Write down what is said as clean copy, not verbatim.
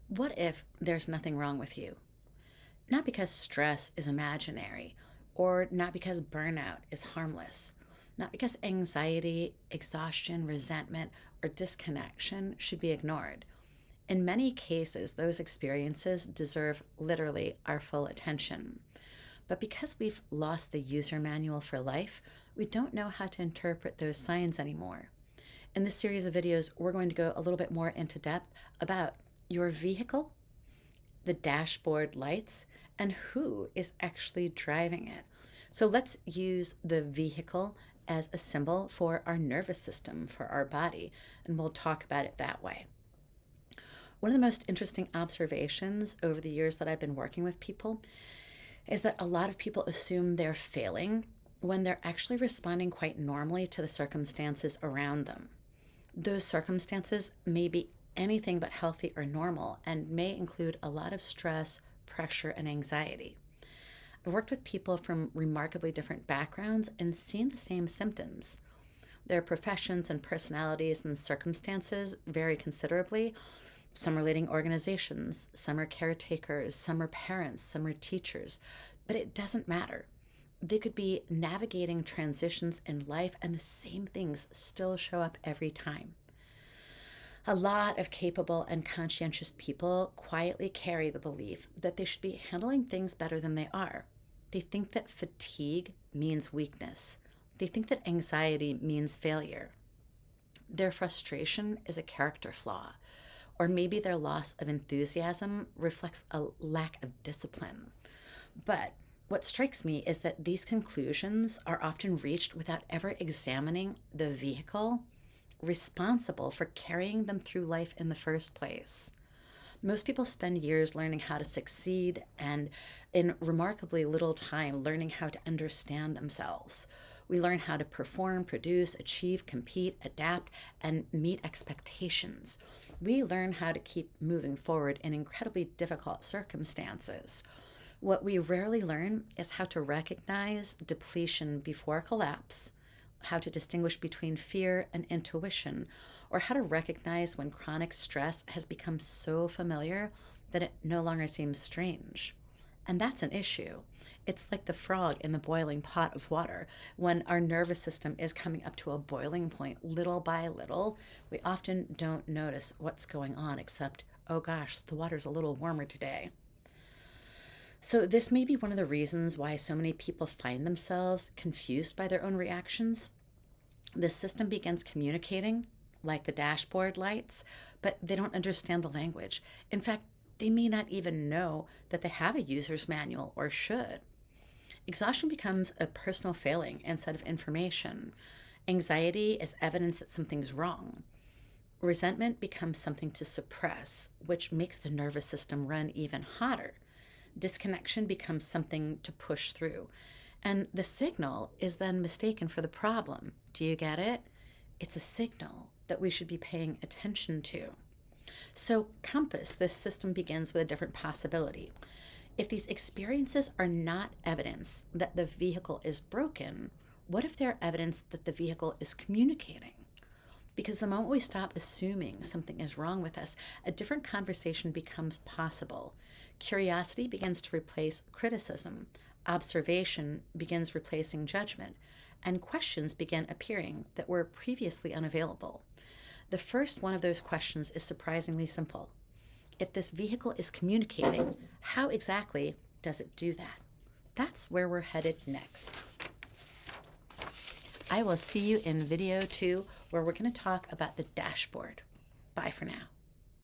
What if there's nothing wrong with you? Not because stress is imaginary, or not because burnout is harmless, not because anxiety, exhaustion, resentment, or disconnection should be ignored. In many cases, those experiences deserve literally our full attention. But because we've lost the user manual for life, we don't know how to interpret those signs anymore. In this series of videos, we're going to go a little bit more into depth about your vehicle, the dashboard lights, and who is actually driving it. So let's use the vehicle as a symbol for our nervous system, for our body, and we'll talk about it that way. One of the most interesting observations over the years that I've been working with people is that a lot of people assume they're failing when they're actually responding quite normally to the circumstances around them. Those circumstances may be anything but healthy or normal and may include a lot of stress, pressure, and anxiety. I've worked with people from remarkably different backgrounds and seen the same symptoms. Their professions and personalities and circumstances vary considerably. Some are leading organizations, some are caretakers, some are parents, some are teachers, but it doesn't matter. They could be navigating transitions in life and the same things still show up every time. A lot of capable and conscientious people quietly carry the belief that they should be handling things better than they are. They think that fatigue means weakness. They think that anxiety means failure. Their frustration is a character flaw, or maybe their loss of enthusiasm reflects a lack of discipline. But what strikes me is that these conclusions are often reached without ever examining the vehicle responsible for carrying them through life in the first place. Most people spend years learning how to succeed and in remarkably little time learning how to understand themselves. We learn how to perform, produce, achieve, compete, adapt, and meet expectations. We learn how to keep moving forward in incredibly difficult circumstances. What we rarely learn is how to recognize depletion before collapse, how to distinguish between fear and intuition, or how to recognize when chronic stress has become so familiar that it no longer seems strange. And that's an issue. It's like the frog in the boiling pot of water. When our nervous system is coming up to a boiling point little by little, we often don't notice what's going on except, oh gosh, the water's a little warmer today. So this may be one of the reasons why so many people find themselves confused by their own reactions. The system begins communicating like the dashboard lights, but they don't understand the language. In fact, they may not even know that they have a user's manual or should. Exhaustion becomes a personal failing instead of information. Anxiety is evidence that something's wrong. Resentment becomes something to suppress, which makes the nervous system run even hotter. Disconnection becomes something to push through. And the signal is then mistaken for the problem. Do you get it? It's a signal that we should be paying attention to. So compass this system begins with a different possibility. If these experiences are not evidence that the vehicle is broken, what if they're evidence that the vehicle is communicating? Because the moment we stop assuming something is wrong with us, a different conversation becomes possible. Curiosity begins to replace criticism. Observation begins replacing judgment. And questions begin appearing that were previously unavailable. The first one of those questions is surprisingly simple. If this vehicle is communicating, how exactly does it do that? That's where we're headed next. I will see you in video 2, where we're going to talk about the dashboard. Bye for now.